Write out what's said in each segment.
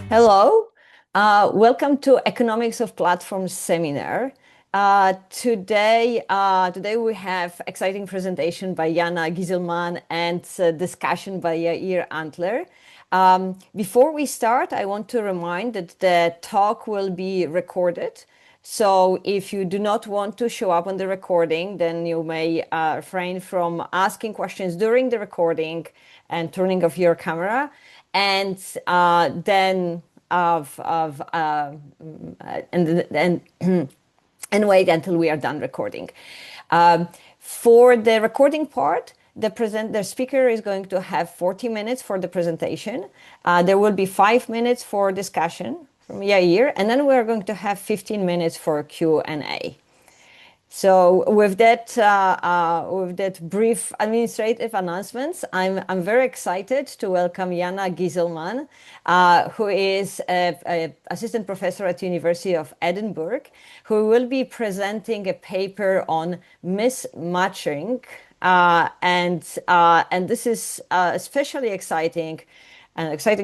Hello, welcome to Economics of Platforms seminar. Today we have exciting presentation by Jana Gieselmann and discussion by Yair Antler. Before we start, I want to remind that the talk will be recorded. So if you do not want to show up on the recording, then you may refrain from asking questions during the recording and turning off your camera. And then and wait until we are done recording. For the recording part, the speaker is going to have 40 minutes for the presentation. There will be 5 minutes for discussion from Yair, and then we're going to have 15 minutes for Q&A. So with that brief administrative announcements, I'm very excited to welcome Jana Gieselmann, who is an assistant professor at University of Edinburgh, who will be presenting a paper on mismatching, and this is especially exciting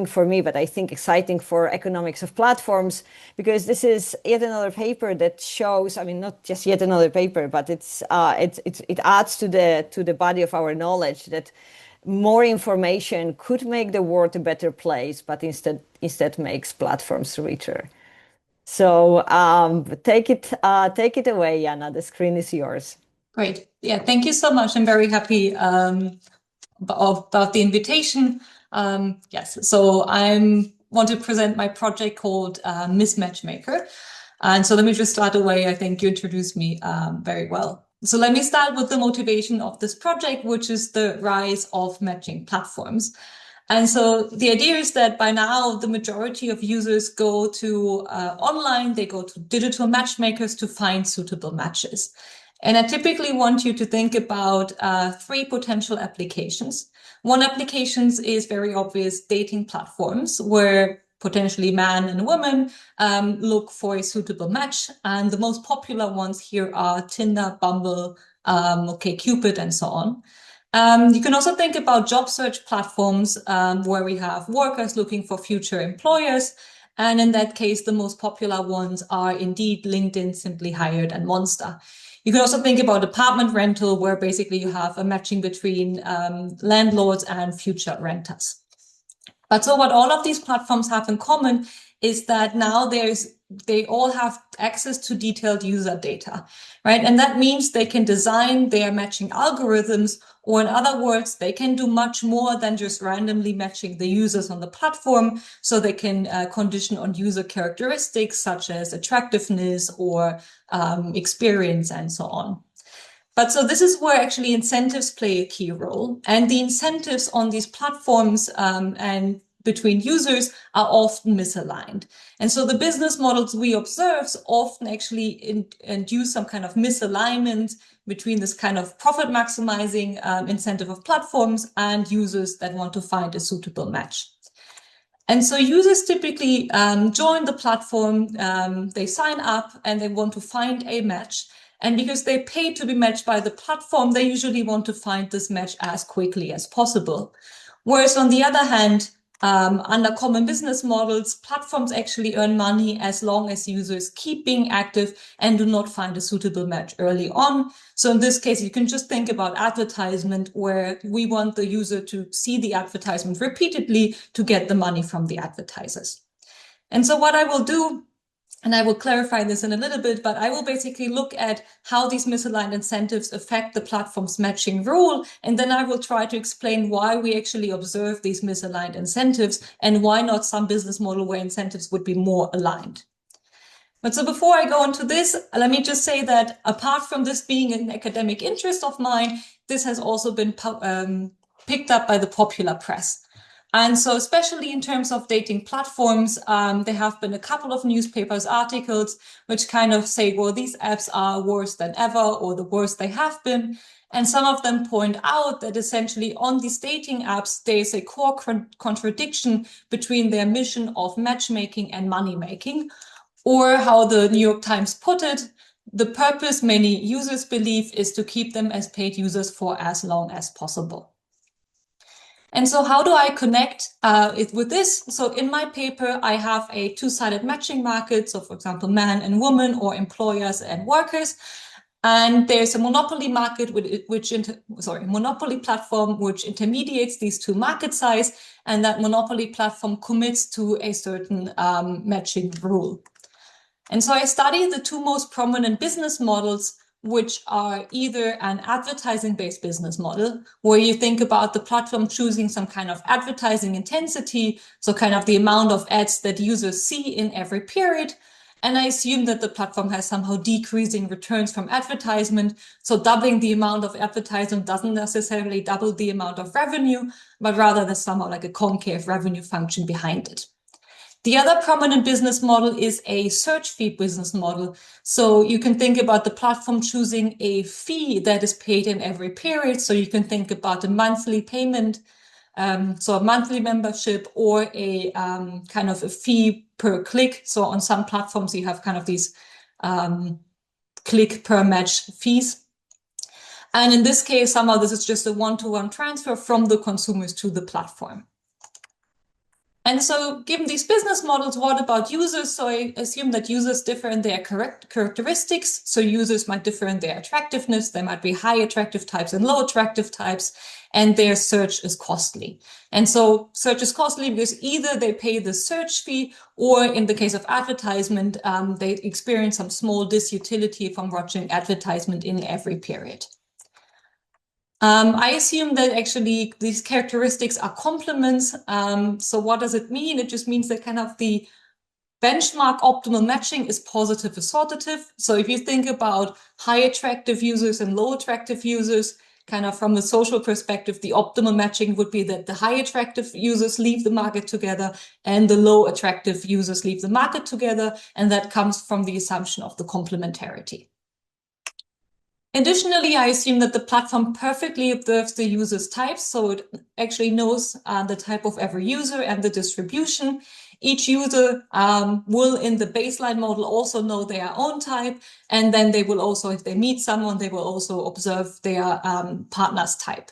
for me, but I think exciting for economics of platforms, because this is yet another paper that shows, not just yet another paper, but it adds to the body of our knowledge that more information could make the world a better place, but instead makes platforms richer. So take it away, Jana. The screen is yours. Great. Yeah, thank you so much. I'm very happy about the invitation. Yes, so I want to present my project called Mismatchmaker. And so let me just start away. I think you introduced me very well. So let me start with the motivation of this project, which is the rise of matching platforms. And so the idea is that by now, the majority of users go to online, they go to digital matchmakers to find suitable matches. And I typically want you to think about 3 potential applications. One application is very obvious, dating platforms, where potentially man and woman look for a suitable match. And the most popular ones here are Tinder, Bumble, OkCupid, and so on. You can also think about job search platforms where we have workers looking for future employers. And in that case, the most popular ones are indeed LinkedIn, Simply Hired, and Monster. You can also think about apartment rental, where basically you have a matching between landlords and future renters. But so what all of these platforms have in common is that now they all have access to detailed user data, right? And that means they can design their matching algorithms, or in other words, they can do much more than just randomly matching the users on the platform. So they can condition on user characteristics such as attractiveness or experience and so on. But so this is where actually incentives play a key role. And the incentives on these platforms and between users are often misaligned. And so the business models we observe often actually induce some kind of misalignment between this kind of profit maximizing incentive of platforms and users that want to find a suitable match. And so users typically join the platform, they sign up and they want to find a match. And because they pay to be matched by the platform, they usually want to find this match as quickly as possible. Whereas on the other hand, under common business models, platforms actually earn money as long as users keep being active and do not find a suitable match early on. So in this case, you can just think about advertisement, where we want the user to see the advertisement repeatedly to get the money from the advertisers. And so what I will do, and I will clarify this in a little bit, but I will basically look at how these misaligned incentives affect the platform's matching role. And then I will try to explain why we actually observe these misaligned incentives and why not some business model where incentives would be more aligned. But so before I go into this, let me just say that apart from this being an academic interest of mine, this has also been picked up by the popular press. And so especially in terms of dating platforms, there have been a couple of newspapers articles which kind of say, well, these apps are worse than ever, or the worst they have been. And some of them point out that essentially on these dating apps, there's a core contradiction between their mission of matchmaking and money making, or how the New York Times put it, the purpose many users believe is to keep them as paid users for as long as possible. And so how do I connect it with this? So in my paper, I have a two-sided matching market. So for example, man and woman, or employers and workers. And there's a monopoly market monopoly platform which intermediates these two market sides, and that monopoly platform commits to a certain matching rule. And so I study the two most prominent business models, which are either an advertising-based business model, where you think about the platform choosing some kind of advertising intensity, so kind of the amount of ads that users see in every period. And I assume that the platform has somehow decreasing returns from advertisement. So doubling the amount of advertisement doesn't necessarily double the amount of revenue, but rather there's somehow like a concave revenue function behind it. The other prominent business model is a search fee business model. So you can think about the platform choosing a fee that is paid in every period. So you can think about a monthly payment, so a monthly membership, or a kind of a fee per click. So on some platforms, you have kind of these click per match fees. And in this case, somehow this is just a one-to-one transfer from the consumers to the platform. And so given these business models, what about users? So I assume that users differ in their characteristics. So users might differ in their attractiveness. There might be high attractive types and low attractive types, and their search is costly. And so search is costly because either they pay the search fee, or in the case of advertisement, they experience some small disutility from watching advertisement in every period. I assume that actually these characteristics are complements. So what does it mean? It just means that kind of the benchmark optimal matching is positive assortative. So if you think about high attractive users and low attractive users, kind of from a social perspective, the optimal matching would be that the high attractive users leave the market together and the low attractive users leave the market together. And that comes from the assumption of the complementarity. Additionally, I assume that the platform perfectly observes the user's types, so it actually knows the type of every user and the distribution. Each user will, in the baseline model, also know their own type, and then they will also, if they meet someone, they will also observe their partner's type.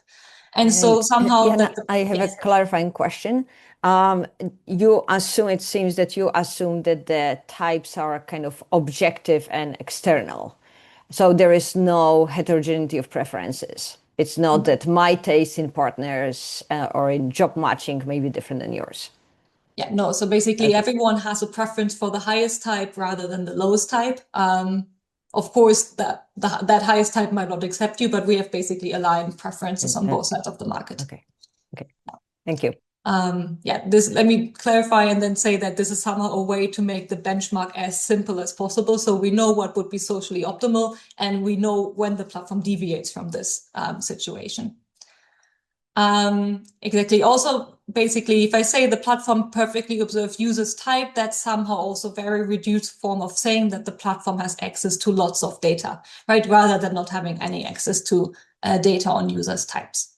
And so somehow... Jana, I have a clarifying question. You assume, it seems that you assume that the types are kind of objective and external. So there is no heterogeneity of preferences. It's not that my taste in partners or in job matching may be different than yours. Yeah, no. So basically, everyone has a preference for the highest type rather than the lowest type. Of course, that highest type might not accept you, but we have basically aligned preferences on both sides of the market. Okay. Thank you. Let me clarify and then say that this is somehow a way to make the benchmark as simple as possible. So we know what would be socially optimal, and we know when the platform deviates from this situation. Exactly. Also, basically, if I say the platform perfectly observes users' type, that's somehow also very reduced form of saying that the platform has access to lots of data, right? Rather than not having any access to data on users' types.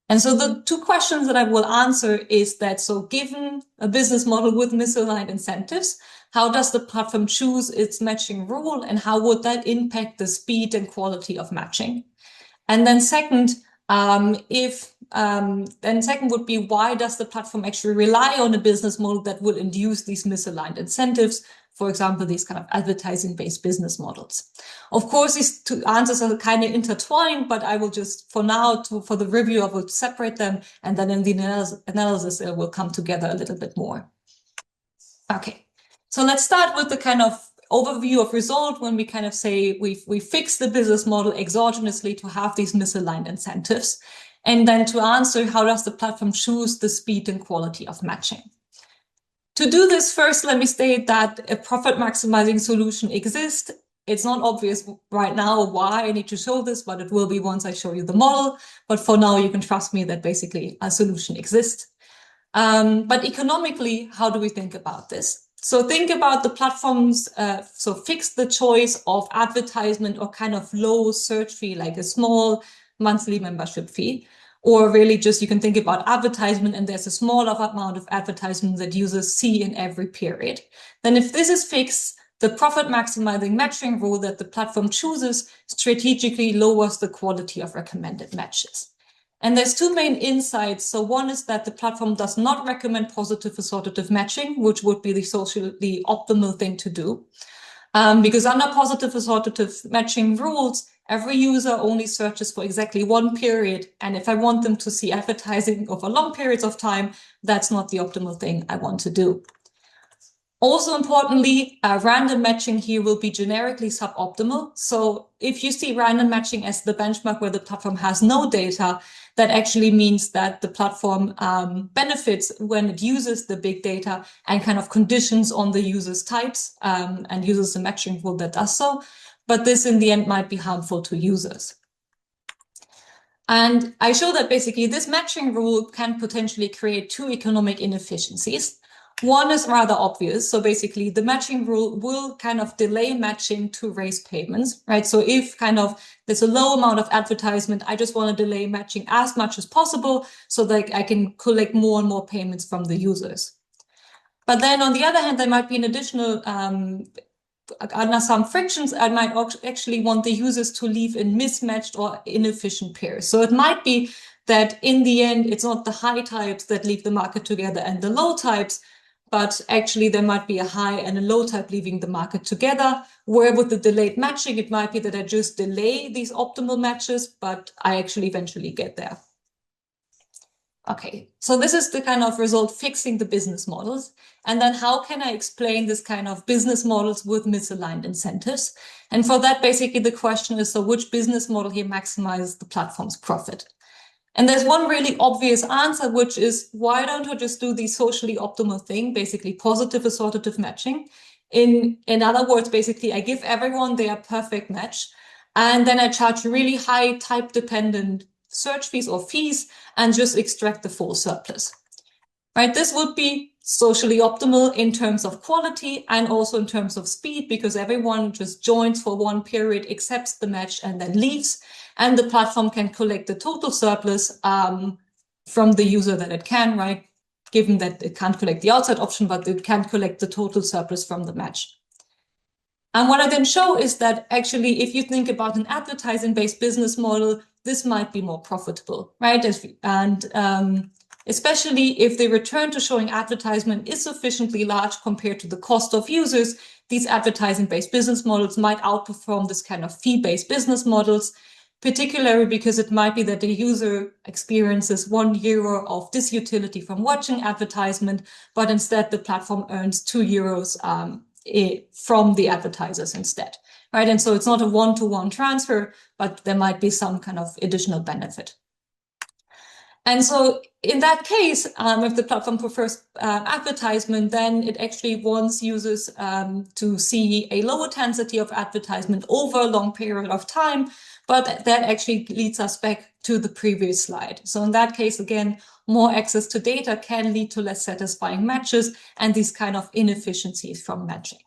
And so the two questions that I will answer is that, so given a business model with misaligned incentives, how does the platform choose its matching rule, and how would that impact the speed and quality of matching? And then second, second would be, why does the platform actually rely on a business model that will induce these misaligned incentives? For example, these kind of advertising-based business models. Of course, these two answers are kind of intertwined, but I will just, for now, for the review, I will separate them, and then in the analysis, it will come together a little bit more. Okay, so let's start with the kind of overview of result when we kind of say we fix the business model exogenously to have these misaligned incentives. And then to answer, how does the platform choose the speed and quality of matching? To do this, first, let me state that a profit maximizing solution exists. It's not obvious right now why I need to show this, but it will be once I show you the model. But for now, you can trust me that basically a solution exists. But economically, how do we think about this? So think about the platforms, so fix the choice of advertisement or kind of low search fee, like a small monthly membership fee, or really just you can think about advertisement and there's a small amount of advertisement that users see in every period. Then if this is fixed, the profit maximizing matching rule that the platform chooses strategically lowers the quality of recommended matches. And there's two main insights. So one is that the platform does not recommend positive assortative matching, which would be the socially optimal thing to do. Because under positive assortative matching rules, every user only searches for exactly one period. And if I want them to see advertising over long periods of time, that's not the optimal thing I want to do. Also importantly, random matching here will be generically suboptimal. So if you see random matching as the benchmark where the platform has no data, that actually means that the platform benefits when it uses the big data and kind of conditions on the user's types and uses a matching rule that does so. But this in the end might be harmful to users. And I show that basically this matching rule can potentially create two economic inefficiencies. One is rather obvious. So basically the matching rule will kind of delay matching to raise payments, right? So if kind of there's a low amount of advertisement, I just want to delay matching as much as possible so that I can collect more and more payments from the users. But then on the other hand, there might be an additional under some frictions, I might actually want the users to leave in mismatched or inefficient pairs. So it might be that in the end, it's not the high types that leave the market together and the low types, but actually there might be a high and a low type leaving the market together, where with the delayed matching, it might be that I just delay these optimal matches, but I actually eventually get there. Okay, so this is the kind of result fixing the business models. And then how can I explain this kind of business models with misaligned incentives? And for that, basically the question is, so which business model here maximizes the platform's profit? And there's one really obvious answer, which is, why don't I just do the socially optimal thing, basically positive assortative matching? In other words, basically, I give everyone their perfect match, and then I charge really high type-dependent search fees or fees and just extract the full surplus. Right? This would be socially optimal in terms of quality and also in terms of speed, because everyone just joins for one period, accepts the match, and then leaves. And the platform can collect the total surplus from the user that it can, right? Given that it can't collect the outside option, but it can collect the total surplus from the match. And what I then show is that actually, if you think about an advertising-based business model, this might be more profitable, right? And especially if the return to showing advertisement is sufficiently large compared to the cost of users, these advertising-based business models might outperform this kind of fee-based business models, particularly because it might be that the user experiences €1 of disutility from watching advertisement, but instead the platform earns €2 from the advertisers instead, right? And so it's not a one-to-one transfer, but there might be some kind of additional benefit. And so in that case, if the platform prefers advertisement, then it actually wants users to see a lower intensity of advertisement over a long period of time, but that actually leads us back to the previous slide. So in that case, again, more access to data can lead to less satisfying matches and these kind of inefficiencies from matching.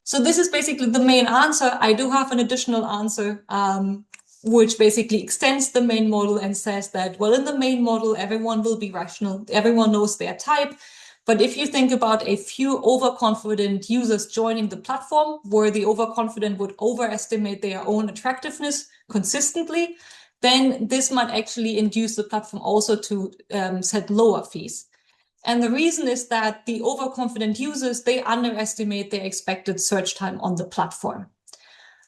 So this is basically the main answer. I do have an additional answer, which basically extends the main model and says that, well, in the main model, everyone will be rational. Everyone knows their type. But if you think about a few overconfident users joining the platform, where the overconfident would overestimate their own attractiveness consistently, then this might actually induce the platform also to set lower fees. And the reason is that the overconfident users, they underestimate their expected search time on the platform.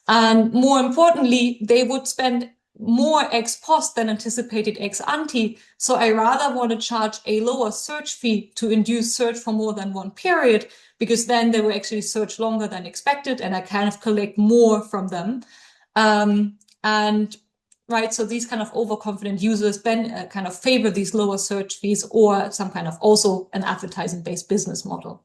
And more importantly, they would spend more ex post than anticipated ex ante. So I rather want to charge a lower search fee to induce search for more than one period, because then they will actually search longer than expected and I kind of collect more from them. Right, so these kind of overconfident users then kind of favor these lower search fees or some kind of also an advertising-based business model.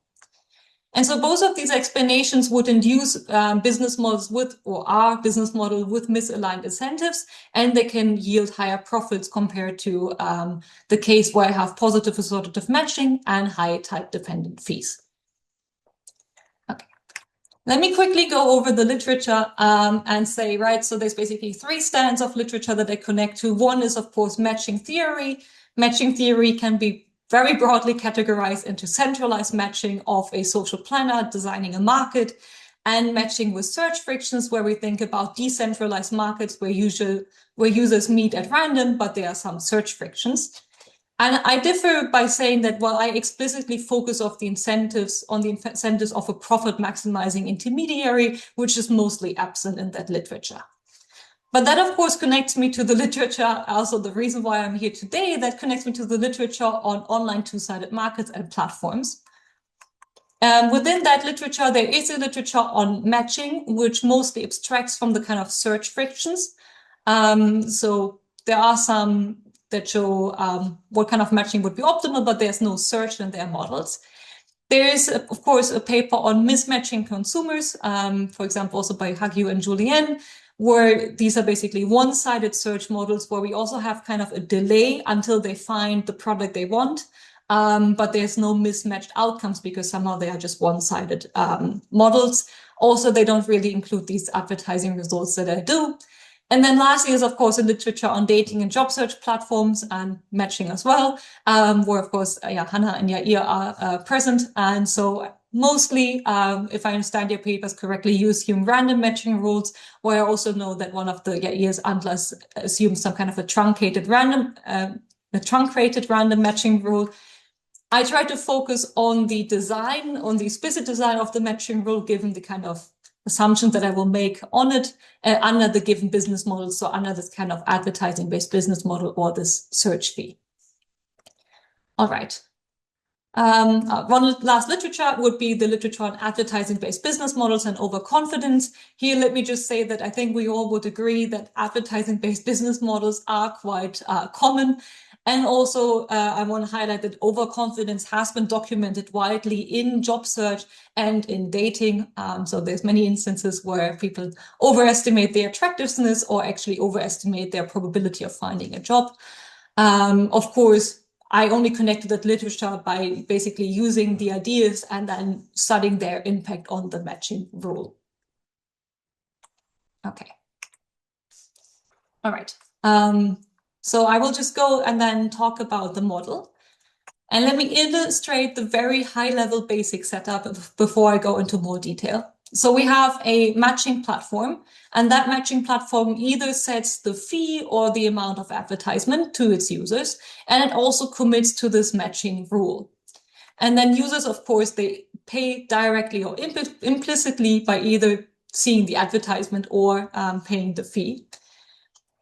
And so both of these explanations would induce business models with, or our business model with misaligned incentives, and they can yield higher profits compared to the case where I have positive assortative matching and high type dependent fees. Okay. Let me quickly go over the literature and say, right, so there's basically 3 strands of literature that I connect to. One is, of course, matching theory. Matching theory can be very broadly categorized into centralized matching of a social planner designing a market, and matching with search frictions, where we think about decentralized markets where users meet at random, but there are some search frictions. And I differ by saying that while I explicitly focus on the incentives of a profit maximizing intermediary, which is mostly absent in that literature. But that, of course, connects me to the literature, also the reason why I'm here today, that connects me to the literature on online two-sided markets and platforms. Within that literature, there is a literature on matching, which mostly abstracts from the kind of search frictions. So there are some that show what kind of matching would be optimal, but there's no search in their models. There is, of course, a paper on mismatching consumers, for example, also by Hagyu and Julien, where these are basically one-sided search models where we also have kind of a delay until they find the product they want, but there's no mismatched outcomes because somehow they are just one-sided models. Also, they don't really include these advertising results that I do. And then lastly is, of course, a literature on dating and job search platforms and matching as well, where, of course, Hannah and Yair are present. And so mostly, if I understand your papers correctly, you assume random matching rules, where I also know that one of the Yair's ANTLAS assumes some kind of a truncated random matching rule. I try to focus on the design, on the explicit design of the matching rule, given the kind of assumptions that I will make on it under the given business model, so under this kind of advertising-based business model or this search fee. All right. One last literature would be the literature on advertising-based business models and overconfidence. Here, let me just say that I think we all would agree that advertising-based business models are quite common. And also, I want to highlight that overconfidence has been documented widely in job search and in dating. So there's many instances where people overestimate their attractiveness or actually overestimate their probability of finding a job. Of course, I only connected that literature by basically using the ideas and then studying their impact on the matching rule. Okay. All right. So I will just go and then talk about the model. And let me illustrate the very high-level basic setup before I go into more detail. So we have a matching platform, and that matching platform either sets the fee or the amount of advertisement to its users, and it also commits to this matching rule. And then users, of course, they pay directly or implicitly by either seeing the advertisement or paying the fee.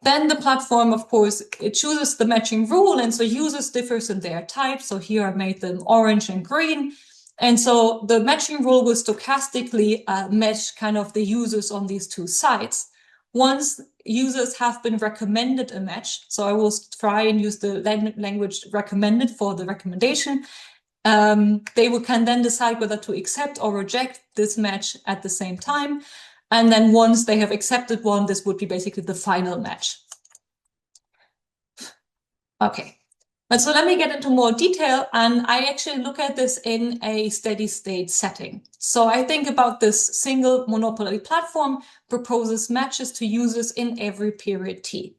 Then the platform, of course, it chooses the matching rule, and so users differs in their type. So here I made them orange and green. And so the matching rule will stochastically match kind of the users on these two sides. Once users have been recommended a match, so I will try and use the language recommended for the recommendation, they can then decide whether to accept or reject this match at the same time. And then once they have accepted one, this would be basically the final match. Okay, but so let me get into more detail. And I actually look at this in a steady state setting. So I think about this single monopoly platform proposes matches to users in every period T.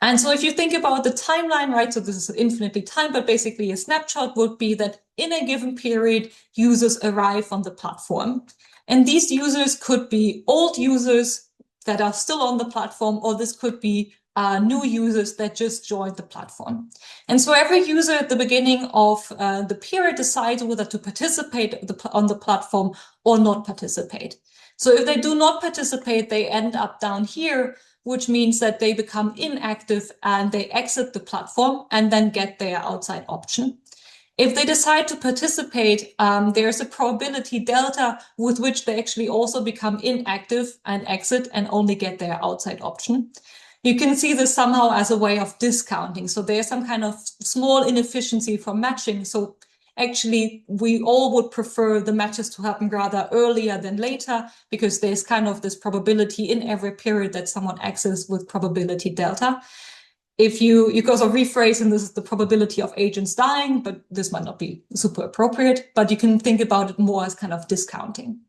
And so if you think about the timeline, right, so this is infinitely timed, but basically a snapshot would be that in a given period, users arrive on the platform. And these users could be old users that are still on the platform, or this could be new users that just joined the platform. And so every user at the beginning of the period decides whether to participate on the platform or not participate. So if they do not participate, they end up down here, which means that they become inactive and they exit the platform and then get their outside option. If they decide to participate, there's a probability delta with which they actually also become inactive and exit and only get their outside option. You can see this somehow as a way of discounting. So there's some kind of small inefficiency from matching. So Actually, we all would prefer the matches to happen rather earlier than later, because there's kind of this probability in every period that someone exits with probability delta. If you could also rephrase, and this is the probability of agents dying, but this might not be super appropriate, but you can think about it more as kind of discounting.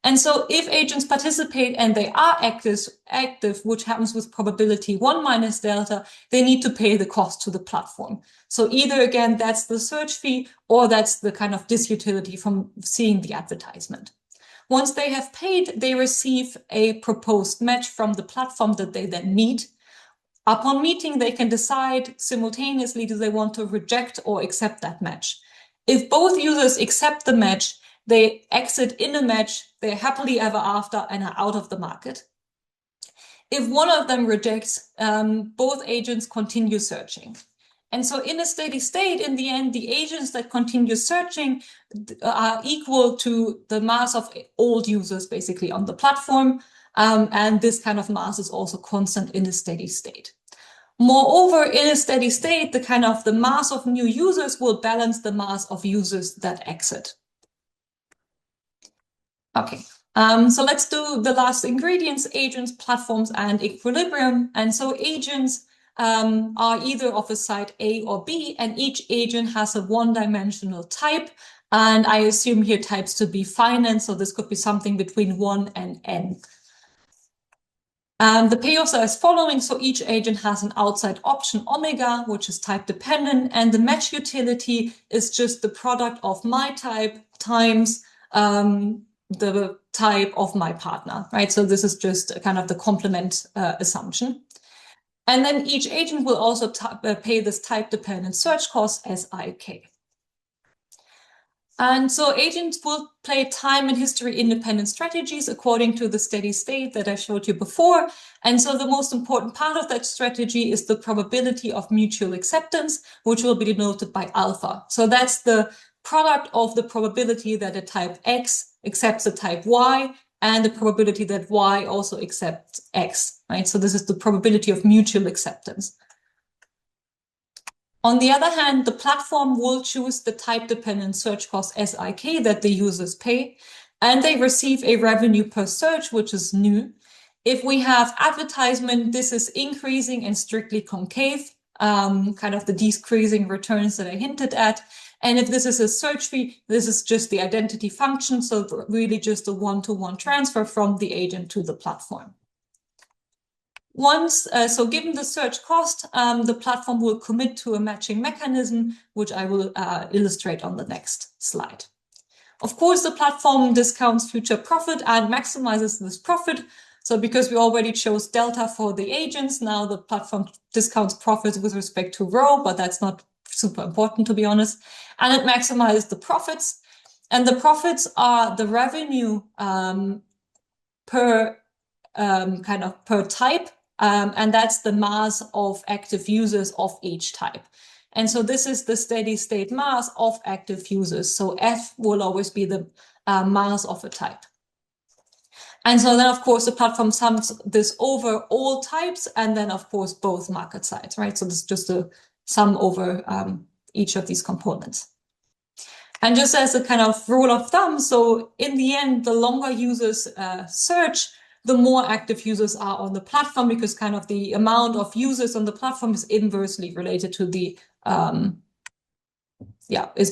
And so if agents participate and they are active, which happens with probability 1 minus delta, they need to pay the cost to the platform. So either, again, that's the search fee, or that's the kind of disutility from seeing the advertisement. Once they have paid, they receive a proposed match from the platform that they then meet. Upon meeting, they can decide simultaneously, do they want to reject or accept that match. If both users accept the match, they exit in a match, they're happily ever after and are out of the market. If one of them rejects, both agents continue searching. And so in a steady state, in the end, the agents that continue searching are equal to the mass of old users basically on the platform. And this kind of mass is also constant in a steady state. Moreover, in a steady state, the mass of new users will balance the mass of users that exit. Okay, so let's do the last ingredients: agents, platforms, and equilibrium. And so agents are either of a site A or B, and each agent has a one-dimensional type. And I assume here types to be finite, so this could be something between 1 and n. The payoffs are as following. So each agent has an outside option omega, which is type dependent, and the match utility is just the product of my type times the type of my partner, right? So this is just kind of the complement assumption. And then each agent will also pay this type-dependent search cost as IK. And so agents will play time and history independent strategies according to the steady state that I showed you before. And so the most important part of that strategy is the probability of mutual acceptance, which will be denoted by alpha. So that's the product of the probability that a type X accepts a type Y and the probability that Y also accepts X, right? So this is the probability of mutual acceptance. On the other hand, the platform will choose the type-dependent search cost SIK that the users pay, and they receive a revenue per search, which is new. If we have advertisement, this is increasing and strictly concave, kind of the decreasing returns that I hinted at. And if this is a search fee, this is just the identity function, so really just a one-to-one transfer from the agent to the platform. So given the search cost, the platform will commit to a matching mechanism, which I will illustrate on the next slide. Of course, the platform discounts future profit and maximizes this profit. So because we already chose delta for the agents, now the platform discounts profits with respect to rho, but that's not super important, to be honest. And it maximizes the profits. And the profits are the revenue per type. And that's the mass of active users of each type. And so this is the steady state mass of active users. So F will always be the mass of a type. And so then, of course, the platform sums this over all types and then, of course, both market sides, right? So this is just a sum over each of these components. And just as a kind of rule of thumb, so in the end, the longer users search, the more active users are on the platform, because kind of the amount of users on the platform is inversely related to the, it's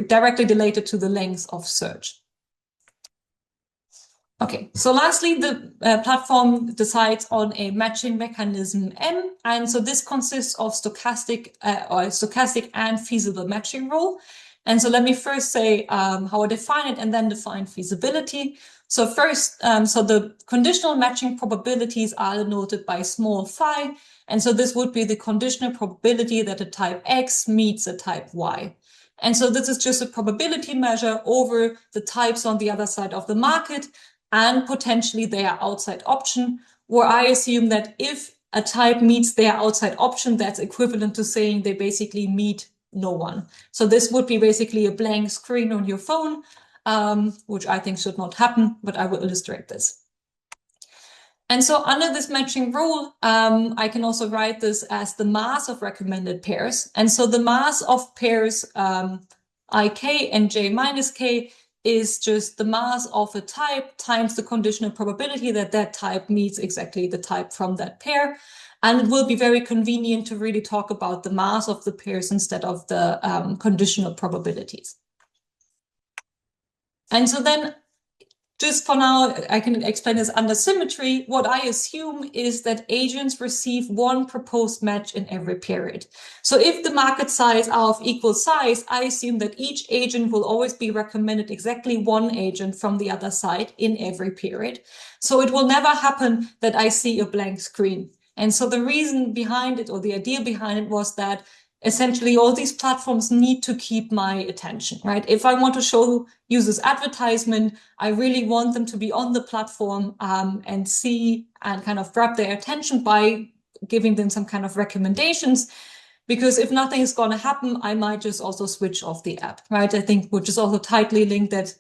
directly related to the length of search. Okay, so lastly, the platform decides on a matching mechanism M, and so this consists of stochastic and feasible matching rule. And so let me first say how I define it and then define feasibility. So first, so the conditional matching probabilities are denoted by small phi. And so this would be the conditional probability that a type X meets a type Y. And so this is just a probability measure over the types on the other side of the market and potentially their outside option, where I assume that if a type meets their outside option, that's equivalent to saying they basically meet no one. So this would be basically a blank screen on your phone, which I think should not happen, but I will illustrate this. And so under this matching rule, I can also write this as the mass of recommended pairs. And so the mass of pairs ik and j minus k is just the mass of a type times the conditional probability that that type meets exactly the type from that pair. And it will be very convenient to really talk about the mass of the pairs instead of the conditional probabilities. And so then, just for now, I can explain this under symmetry. What I assume is that agents receive one proposed match in every period. So if the market size are of equal size, I assume that each agent will always be recommended exactly one agent from the other side in every period. So it will never happen that I see a blank screen. And so the reason behind it, or the idea behind it, was that essentially all these platforms need to keep my attention, right? If I want to show users advertisement, I really want them to be on the platform and see and kind of grab their attention by giving them some kind of recommendations. Because if nothing is going to happen, I might just also switch off the app, right? I think which is also tightly linked that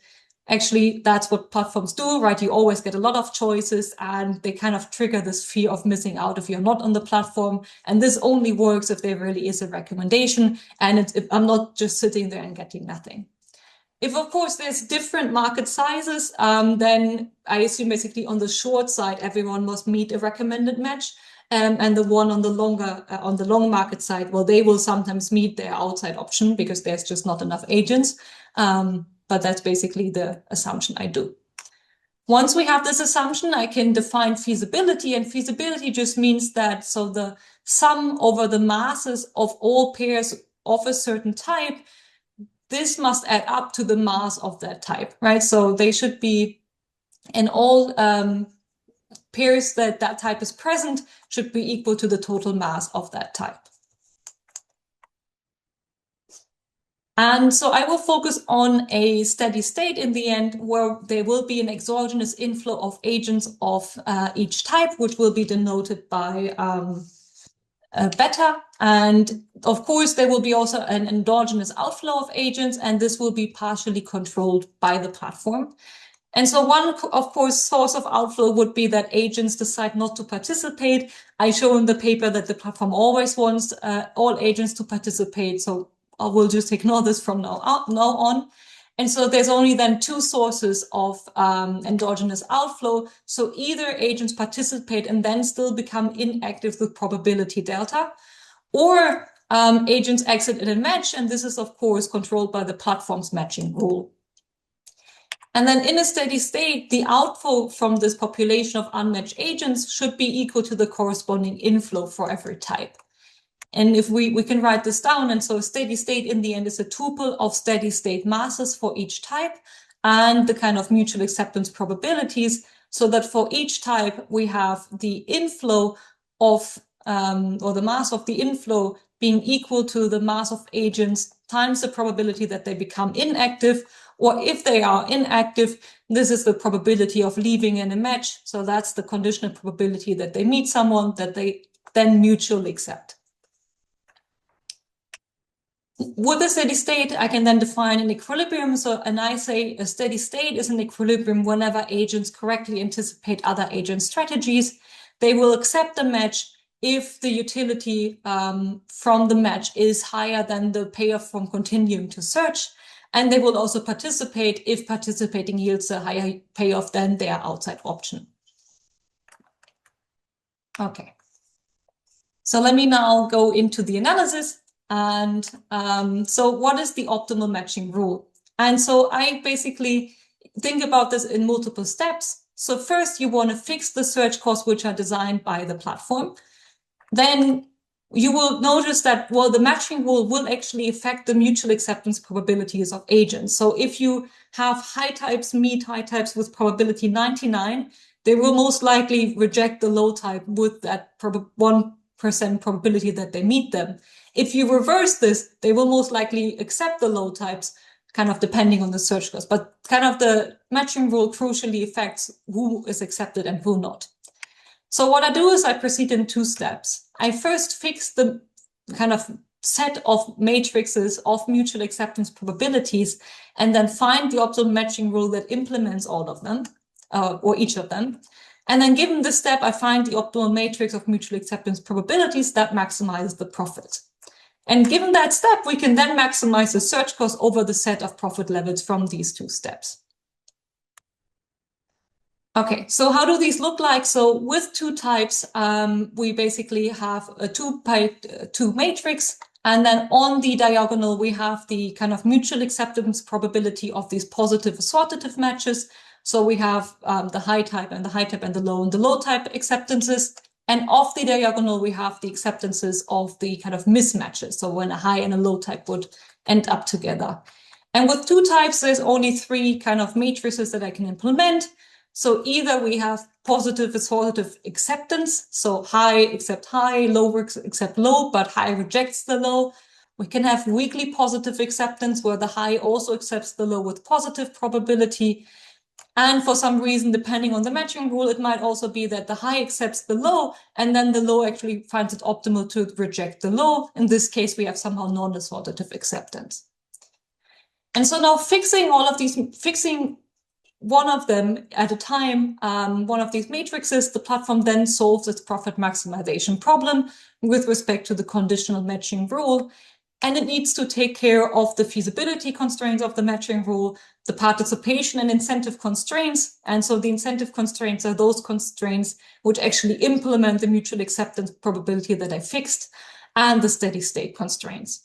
actually that's what platforms do, right? You always get a lot of choices and they kind of trigger this fear of missing out if you're not on the platform. And this only works if there really is a recommendation and if I'm not just sitting there and getting nothing. If, of course, there's different market sizes, then I assume basically on the short side, everyone must meet a recommended match. And the one on the long market side, well, they will sometimes meet their outside option because there's just not enough agents. But that's basically the assumption I do. Once we have this assumption, I can define feasibility, and feasibility just means that so the sum over the masses of all pairs of a certain type, this must add up to the mass of that type, right? So they should be in all pairs that type is present should be equal to the total mass of that type. And so I will focus on a steady state in the end where there will be an exogenous inflow of agents of each type, which will be denoted by beta. And of course, there will be also an endogenous outflow of agents, and this will be partially controlled by the platform. And so one, of course, source of outflow would be that agents decide not to participate. I show in the paper that the platform always wants all agents to participate. So I will just ignore this from now on. And so there's only then two sources of endogenous outflow. So either agents participate and then still become inactive with probability delta, or agents exit in a match. And this is, of course, controlled by the platform's matching rule. And then in a steady state, the outflow from this population of unmatched agents should be equal to the corresponding inflow for every type. And if we can write this down, and so a steady state in the end is a tuple of steady state masses for each type and the kind of mutual acceptance probabilities, so that for each type we have the inflow of or the mass of the inflow being equal to the mass of agents times the probability that they become inactive, or if they are inactive, this is the probability of leaving in a match. So that's the conditional probability that they meet someone that they then mutually accept. With a steady state, I can then define an equilibrium. So, and I say a steady state is an equilibrium whenever agents correctly anticipate other agent strategies. They will accept a match if the utility from the match is higher than the payoff from continuing to search. And they will also participate if participating yields a higher payoff than their outside option. Okay. So let me now go into the analysis. And so what is the optimal matching rule? And so I basically think about this in multiple steps. So first, you want to fix the search costs which are designed by the platform. Then you will notice that, well, the matching rule will actually affect the mutual acceptance probabilities of agents. So if you have high types meet high types with probability 99, they will most likely reject the low type with that 1% probability that they meet them. If you reverse this, they will most likely accept the low types, kind of depending on the search cost. But kind of the matching rule crucially affects who is accepted and who not. So what I do is I proceed in two steps. I first fix the kind of set of matrices of mutual acceptance probabilities, and then find the optimal matching rule that implements all of them, or each of them. And then given this step, I find the optimal matrix of mutual acceptance probabilities that maximizes the profit. And given that step, we can then maximize the search cost over the set of profit levels from these two steps. Okay, so how do these look like? So with two types, we basically have a two matrix, and then on the diagonal, we have the kind of mutual acceptance probability of these positive assortative matches. So we have the high type and the low type acceptances. And off the diagonal, we have the acceptances of the kind of mismatches. So when a high and a low type would end up together. And with two types, there's only three kind of matrices that I can implement. So either we have positive assortative acceptance, so high accept high, low accept low, but high rejects the low. We can have weakly positive acceptance, where the high also accepts the low with positive probability. And for some reason, depending on the matching rule, it might also be that the high accepts the low, and then the low actually finds it optimal to reject the low. In this case, we have somehow non-assortative acceptance. And so now fixing one of them at a time, one of these matrices, the platform then solves its profit maximization problem with respect to the conditional matching rule. And it needs to take care of the feasibility constraints of the matching rule, the participation and incentive constraints. And so the incentive constraints are those constraints which actually implement the mutual acceptance probability that I fixed, and the steady state constraints.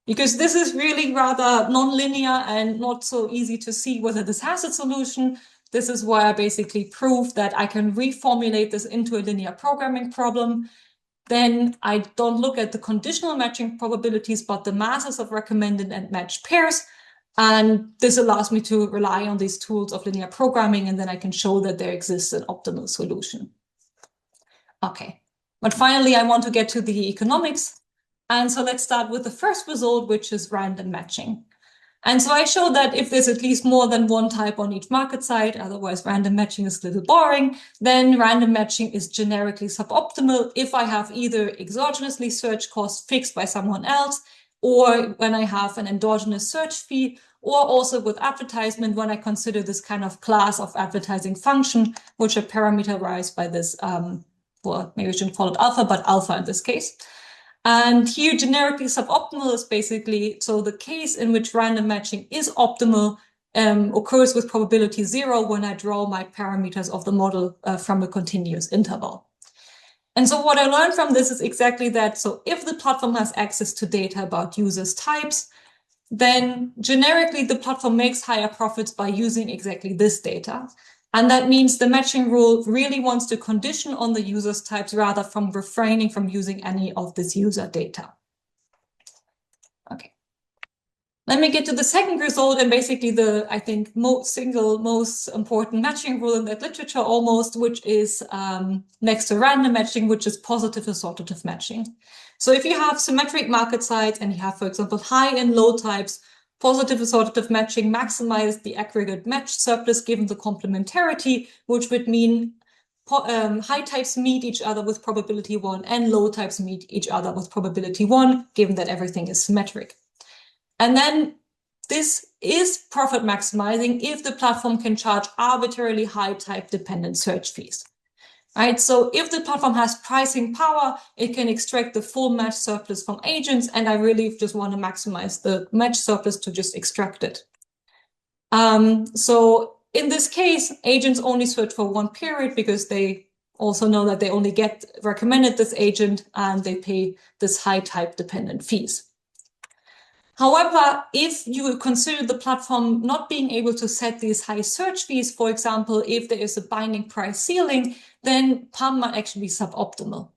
Because this is really rather nonlinear and not so easy to see whether this has a solution. This is why I basically prove that I can reformulate this into a linear programming problem. Then I don't look at the conditional matching probabilities, but the masses of recommended and matched pairs. And this allows me to rely on these tools of linear programming, and then I can show that there exists an optimal solution. Okay, but finally, I want to get to the economics. And so let's start with the first result, which is random matching. And so I show that if there's at least more than one type on each market site, otherwise random matching is a little boring, then random matching is generically suboptimal if I have either exogenously search costs fixed by someone else, or when I have an endogenous search fee, or also with advertisement when I consider this kind of class of advertising function, which are parameterized by this, well, maybe we shouldn't call it alpha, but alpha in this case. And here generically suboptimal is basically, so the case in which random matching is optimal occurs with probability 0 when I draw my parameters of the model from a continuous interval. And so what I learned from this is exactly that. So if the platform has access to data about users' types, then generically the platform makes higher profits by using exactly this data. And that means the matching rule really wants to condition on the user's types rather from refraining from using any of this user data. Okay. Let me get to the second result, and basically the, I think, most important matching rule in that literature almost, which is next to random matching, which is positive assortative matching. So if you have symmetric market sites and you have, for example, high and low types, positive assortative matching maximizes the aggregate match surplus given the complementarity, which would mean high types meet each other with probability 1 and low types meet each other with probability 1, given that everything is symmetric. And then this is profit maximizing if the platform can charge arbitrarily high type dependent search fees. Right, so if the platform has pricing power, it can extract the full match surplus from agents, and I really just want to maximize the match surplus to just extract it. So in this case, agents only search for one period because they also know that they only get recommended this agent and they pay this high type dependent fees. However, if you consider the platform not being able to set these high search fees, for example, if there is a binding price ceiling, then PAM might actually be suboptimal.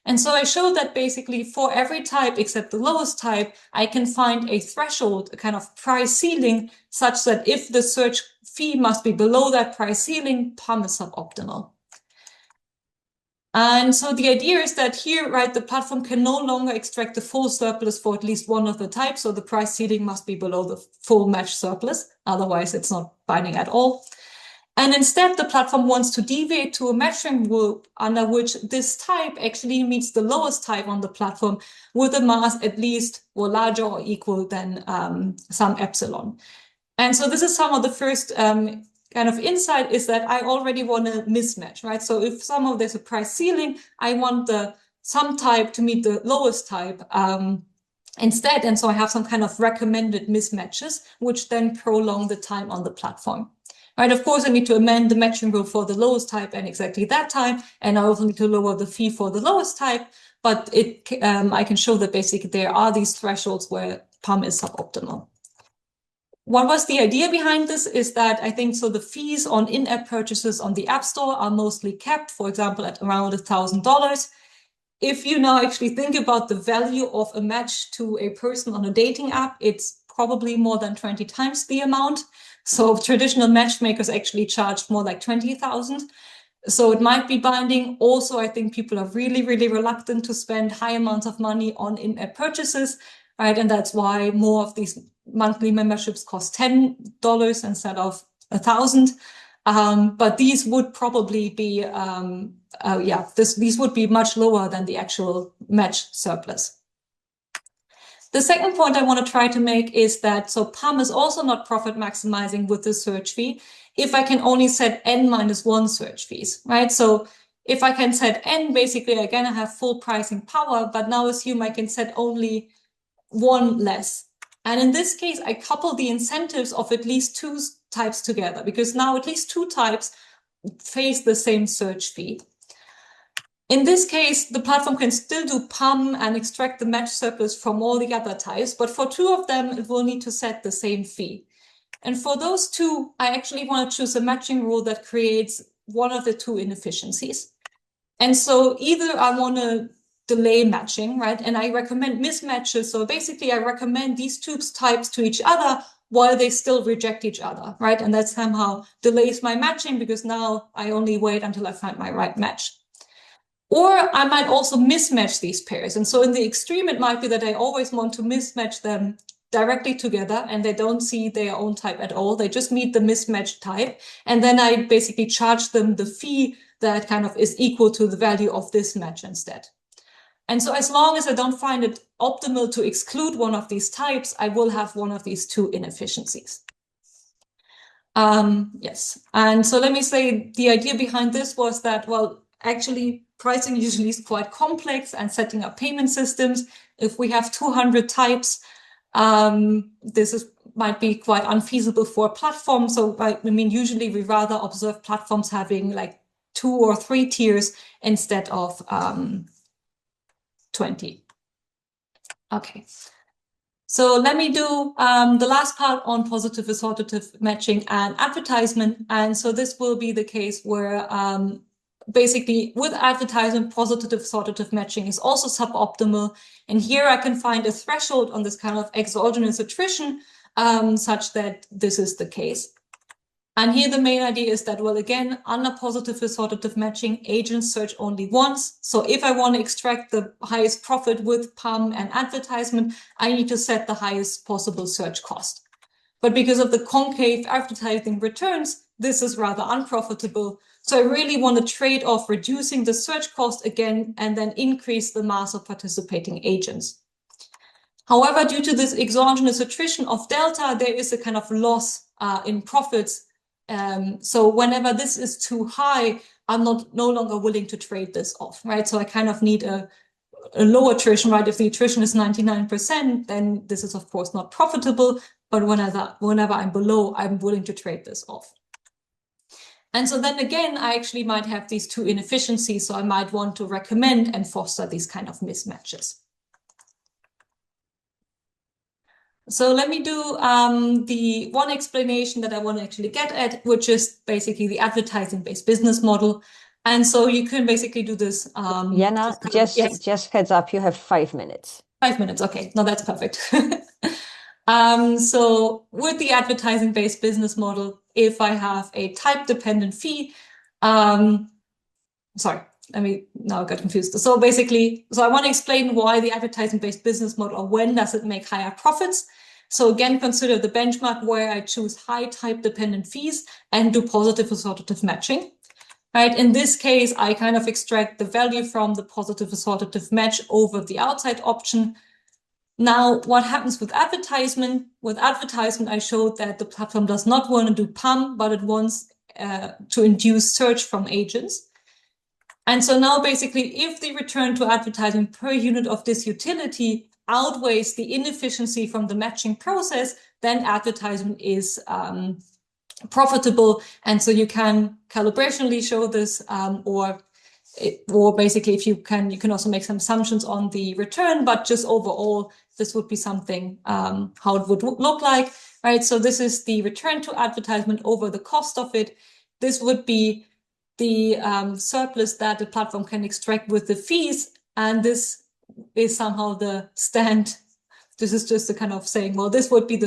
And so I showed that basically for every type except the lowest type, I can find a threshold, a kind of price ceiling, such that if the search fee must be below that price ceiling, PAM is suboptimal. And so the idea is that here, right, the platform can no longer extract the full surplus for at least one of the types. So the price ceiling must be below the full match surplus. Otherwise, it's not binding at all. And instead, the platform wants to deviate to a matching rule under which this type actually meets the lowest type on the platform with a mass at least or larger or equal than some epsilon. And so this is some of the first kind of insight is that I already want to mismatch, right? So if somehow there's a price ceiling, I want some type to meet the lowest type instead. And so I have some kind of recommended mismatches, which then prolong the time on the platform. Right, of course, I need to amend the matching rule for the lowest type and exactly that time, and I also need to lower the fee for the lowest type, but I can show that basically there are these thresholds where PAM is suboptimal. What was the idea behind this is that I think so the fees on in-app purchases on the App Store are mostly capped, for example, at around $1,000. If you now actually think about the value of a match to a person on a dating app, it's probably more than 20 times the amount. So traditional matchmakers actually charge more like 20,000. So it might be binding. Also, I think people are really, really reluctant to spend high amounts of money on in-app purchases, right? And that's why more of these monthly memberships cost $10 instead of 1,000. But these would probably be, these would be much lower than the actual match surplus. The second point I want to try to make is that so PAM is also not profit maximizing with the search fee if I can only set n-1 search fees, right? So if I can set n, basically again I have full pricing power, but now assume I can set only one less. And in this case, I couple the incentives of at least two types together because now at least two types face the same search fee. In this case, the platform can still do PAM and extract the match surplus from all the other types, but for two of them, it will need to set the same fee. And for those two, I actually want to choose a matching rule that creates one of the two inefficiencies. And so either I want to delay matching, right? And I recommend mismatches. So basically, I recommend these two types to each other while they still reject each other, right? And that somehow delays my matching because now I only wait until I find my right match. Or I might also mismatch these pairs. And so in the extreme, it might be that I always want to mismatch them directly together and they don't see their own type at all. They just meet the mismatched type. And then I basically charge them the fee that kind of is equal to the value of this match instead. And so as long as I don't find it optimal to exclude one of these types, I will have one of these two inefficiencies. Yes. And so let me say the idea behind this was that, well, actually pricing usually is quite complex and setting up payment systems. If we have 200 types, might be quite unfeasible for a platform. So I mean, usually we rather observe platforms having like 2 or 3 tiers instead of 20. Okay. So let me do the last part on positive assortative matching and advertisement. And so this will be the case where basically with advertisement, positive assortative matching is also suboptimal. And here I can find a threshold on this kind of exogenous attrition such that this is the case. And here the main idea is that, well, again, under positive assortative matching, agents search only once. So if I want to extract the highest profit with PAM and advertisement, I need to set the highest possible search cost. But because of the concave advertising returns, this is rather unprofitable. So I really want to trade off reducing the search cost again and then increase the mass of participating agents. However, due to this exogenous attrition of delta, there is a kind of loss in profits. So whenever this is too high, I'm no longer willing to trade this off, right? So I kind of need a low attrition, right? If the attrition is 99%, then this is of course not profitable, but whenever I'm below, I'm willing to trade this off. And so then again, I actually might have these two inefficiencies. So I might want to recommend and foster these kind of mismatches. So let me do the one explanation that I want to actually get at, which is basically the advertising-based business model. And so you can basically do this. Jana, just heads up, you have 5 minutes. 5 minutes. Okay. No, that's perfect. So with the advertising-based business model, if I have a type-dependent fee, sorry, now I got confused. So basically, I want to explain why the advertising-based business model, or when does it make higher profits? So again, consider the benchmark where I choose high type-dependent fees and do positive assortative matching. Right. In this case, I kind of extract the value from the positive assortative match over the outside option. Now, what happens with advertisement? With advertisement, I showed that the platform does not want to do PAM, but it wants to induce search from agents. And so now basically, if the return to advertising per unit of this utility outweighs the inefficiency from the matching process, then advertisement is profitable. And so you can calibrationally show this, or basically if you can also make some assumptions on the return, but just overall, this would be something how it would look like, right? So this is the return to advertisement over the cost of it. This would be the surplus that the platform can extract with the fees, and this is somehow the stand. This is just a kind of saying, well, this would be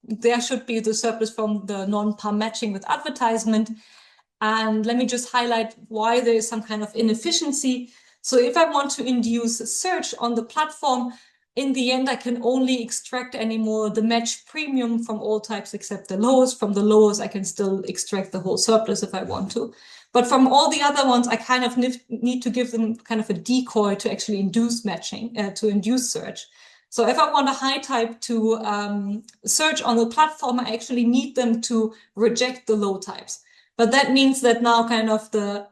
there should be the surplus from the non-PAM matching with advertisement. And let me just highlight why there is some kind of inefficiency. So if I want to induce search on the platform, in the end, I can only extract anymore the match premium from all types except the lowest. From the lowest, I can still extract the whole surplus if I want to. But from all the other ones, I kind of need to give them kind of a decoy to actually induce matching, to induce search. So if I want a high type to search on the platform, I actually need them to reject the low types. But that means that now kind of the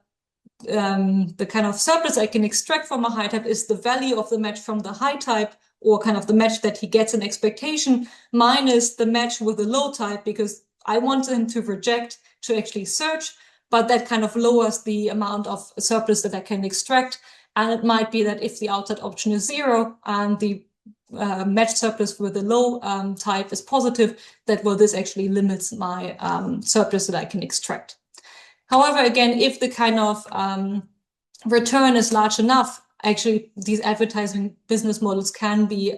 kind of surplus I can extract from a high type is the value of the match from the high type, or kind of the match that he gets an expectation, minus the match with the low type, because I want him to reject to actually search, but that kind of lowers the amount of surplus that I can extract. And it might be that if the outside option is 0 and the match surplus with the low type is positive, that this actually limits my surplus that I can extract. However, again, if the kind of return is large enough, actually these advertising business models can be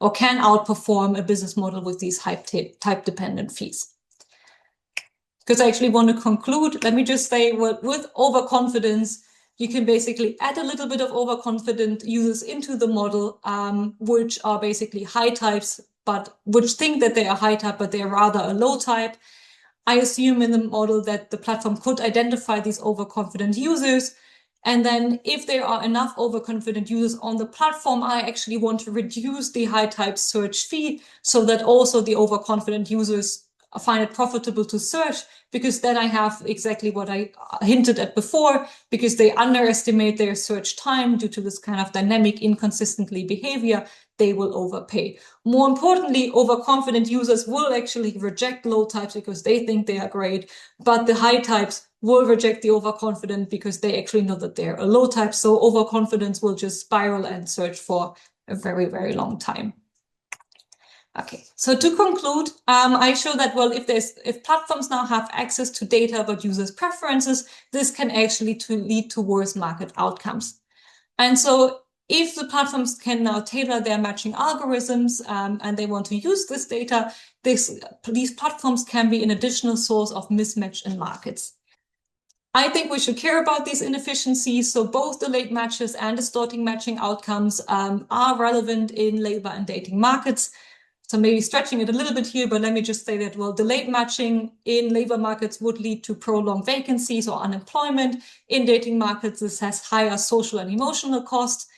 or can outperform a business model with these type dependent fees. Because I actually want to conclude, let me just say, well, with overconfidence, you can basically add a little bit of overconfident users into the model, which are basically high types, but which think that they are high type, but they are rather a low type. I assume in the model that the platform could identify these overconfident users. And then if there are enough overconfident users on the platform, I actually want to reduce the high type search fee so that also the overconfident users find it profitable to search, because then I have exactly what I hinted at before, because they underestimate their search time due to this kind of dynamic inconsistently behavior, they will overpay. More importantly, overconfident users will actually reject low types because they think they are great, but the high types will reject the overconfident because they actually know that they're a low type. So overconfidence will just spiral and search for a very, very long time. Okay, so to conclude, I show that, well, if platforms now have access to data about users' preferences, this can actually lead to worse market outcomes. And so if the platforms can now tailor their matching algorithms and they want to use this data, these platforms can be an additional source of mismatch in markets. I think we should care about these inefficiencies. So both the late matches and distorting matching outcomes are relevant in labor and dating markets. So maybe stretching it a little bit here, but let me just say that, well, delayed matching in labor markets would lead to prolonged vacancies or unemployment. In dating markets, this has higher social and emotional costs.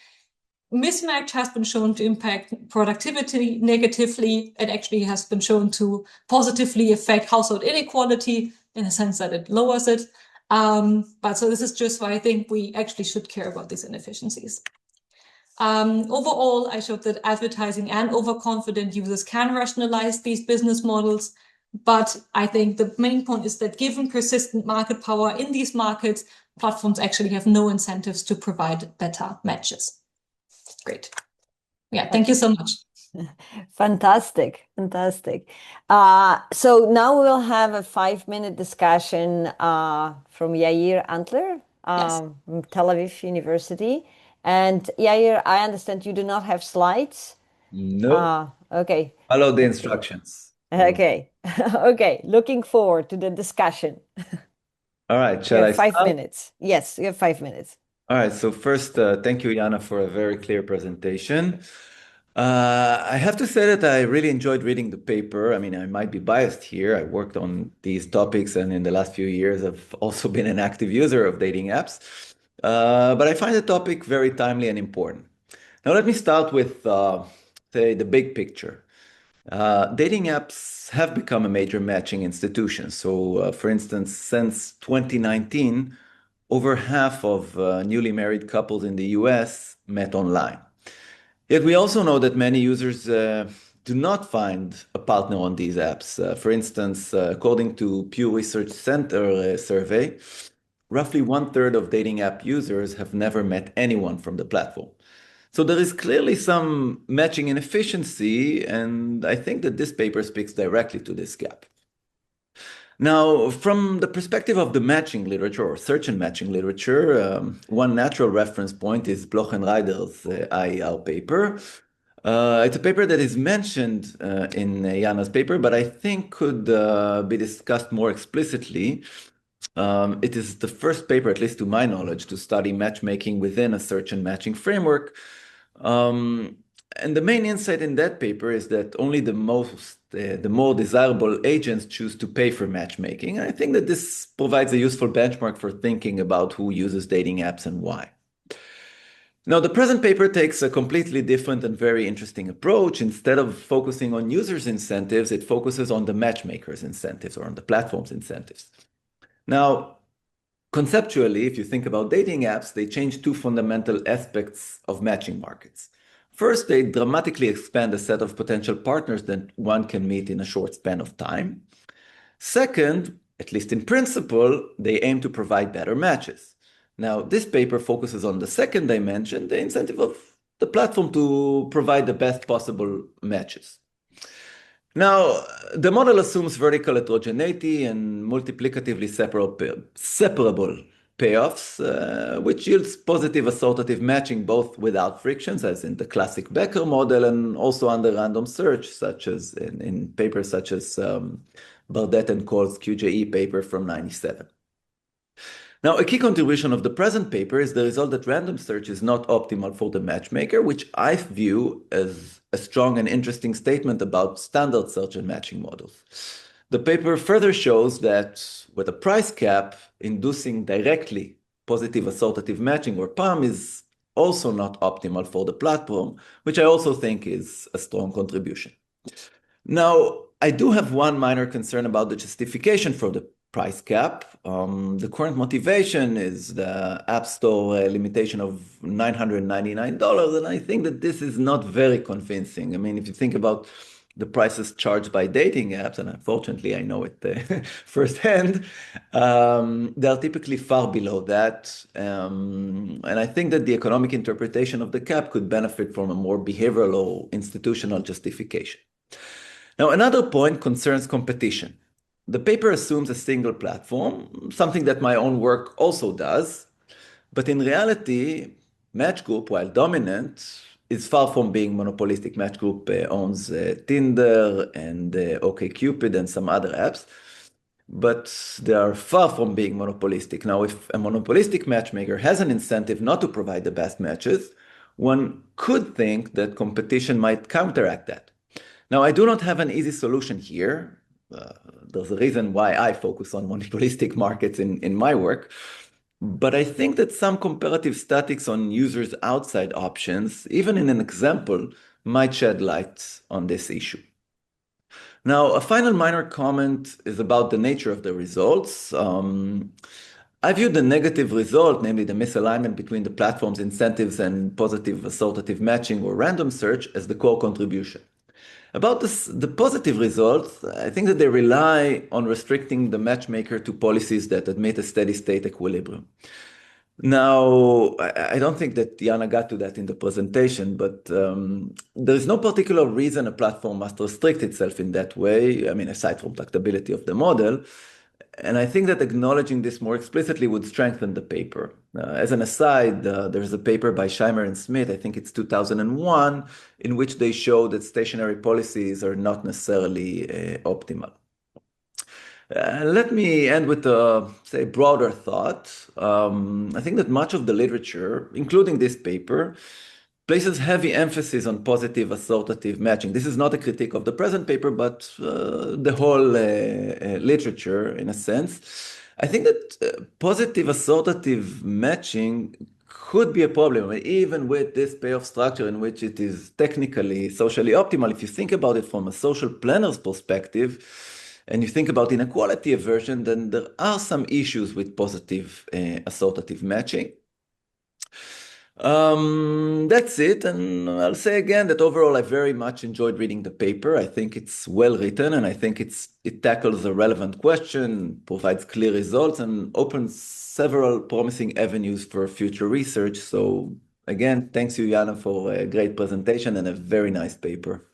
Mismatch has been shown to impact productivity negatively. It actually has been shown to positively affect household inequality in the sense that it lowers it. But so this is just why I think we actually should care about these inefficiencies. Overall, I showed that advertising and overconfident users can rationalize these business models. But I think the main point is that given persistent market power in these markets, platforms actually have no incentives to provide better matches. Great. Yeah, thank you so much. Fantastic, fantastic. So now we'll have a 5-minute discussion from Yair Antler Yes. from Tel Aviv University. And Yair, I understand you do not have slides. No, Okay. follow the Let's see. instructions. Okay. Okay. Looking forward to the discussion. All right, You shall have I 5 minutes. start? Yes, you have 5 minutes. All right, so first, thank you, Jana, for a very clear presentation. I have to say that I really enjoyed reading the paper. I mean, I might be biased here. I worked on these topics, and in the last few years, I've also been an active user of dating apps. But I find the topic very timely and important. Now, let me start with say, the big picture. Dating apps have become a major matching institution. So, for instance, since 2019, over half of newly married couples in the US met online. Yet we also know that many users do not find a partner on these apps. For instance, according to Pew Research Center survey, roughly 1/3 of dating app users have never met anyone from the platform. So there is clearly some matching inefficiency, and I think that this paper speaks directly to this gap. Now, from the perspective of the matching literature or search and matching literature, one natural reference point is Bloch and Ryder's IER paper. It's a paper that is mentioned in Jana's paper, but I think could be discussed more explicitly. It is the first paper, at least to my knowledge, to study matchmaking within a search and matching framework. And the main insight in that paper is that only the more desirable agents choose to pay for matchmaking. I think that this provides a useful benchmark for thinking about who uses dating apps and why. Now, the present paper takes a completely different and very interesting approach. Instead of focusing on users' incentives, it focuses on the matchmakers' incentives or on the platform's incentives. Now, conceptually, if you think about dating apps, they change two fundamental aspects of matching markets. First, they dramatically expand the set of potential partners that one can meet in a short span of time. Second, at least in principle, they aim to provide better matches. Now, this paper focuses on the second dimension, the incentive of the platform to provide the best possible matches. Now, the model assumes vertical heterogeneity and multiplicatively separable payoffs, which yields positive associative matching both without frictions, as in the classic Becker model, and also under random search, such as in papers such as Bardet and Cole's QJE paper from '97. Now, a key contribution of the present paper is the result that random search is not optimal for the matchmaker, which I view as a strong and interesting statement about standard search and matching models. The paper further shows that with a price cap, inducing directly positive associative matching or PAM is also not optimal for the platform, which I also think is a strong contribution. Now, I do have one minor concern about the justification for the price cap. The current motivation is the App Store limitation of $999, and I think that this is not very convincing. I mean, if you think about the prices charged by dating apps, and unfortunately I know it firsthand, they are typically far below that. And I think that the economic interpretation of the cap could benefit from a more behavioral or institutional justification. Now, another point concerns competition. The paper assumes a single platform, something that my own work also does. But in reality, Match Group, while dominant, is far from being monopolistic. Match Group owns Tinder and OkCupid and some other apps, but they are far from being monopolistic. Now, if a monopolistic matchmaker has an incentive not to provide the best matches, one could think that competition might counteract that. Now, I do not have an easy solution here. There's a reason why I focus on monopolistic markets in my work. But I think that some comparative statics on users outside options, even in an example, might shed light on this issue. Now, a final minor comment is about the nature of the results. I view the negative result, namely the misalignment between the platform's incentives and positive associative matching or random search, as the core contribution. About the positive results, I think that they rely on restricting the matchmaker to policies that admit a steady state equilibrium. Now, I don't think that Jana got to that in the presentation, but there is no particular reason a platform must restrict itself in that way, I mean, aside from tractability of the model. And I think that acknowledging this more explicitly would strengthen the paper. As an aside, there's a paper by Scheimer and Smith, I think it's 2001, in which they show that stationary policies are not necessarily optimal. Let me end with a, say, broader thought. I think that much of the literature, including this paper, places heavy emphasis on positive associative matching. This is not a critique of the present paper, but the whole literature, in a sense. I think that positive associative matching could be a problem, even with this payoff structure in which it is technically socially optimal. If you think about it from a social planner's perspective, and you think about inequality aversion, then there are some issues with positive assortative matching. That's it. And I'll say again that overall, I very much enjoyed reading the paper. I think it's well written, and I think it tackles a relevant question, provides clear results, and opens several promising avenues for future research. So again, thanks you, Jana, for a great presentation and a very nice paper.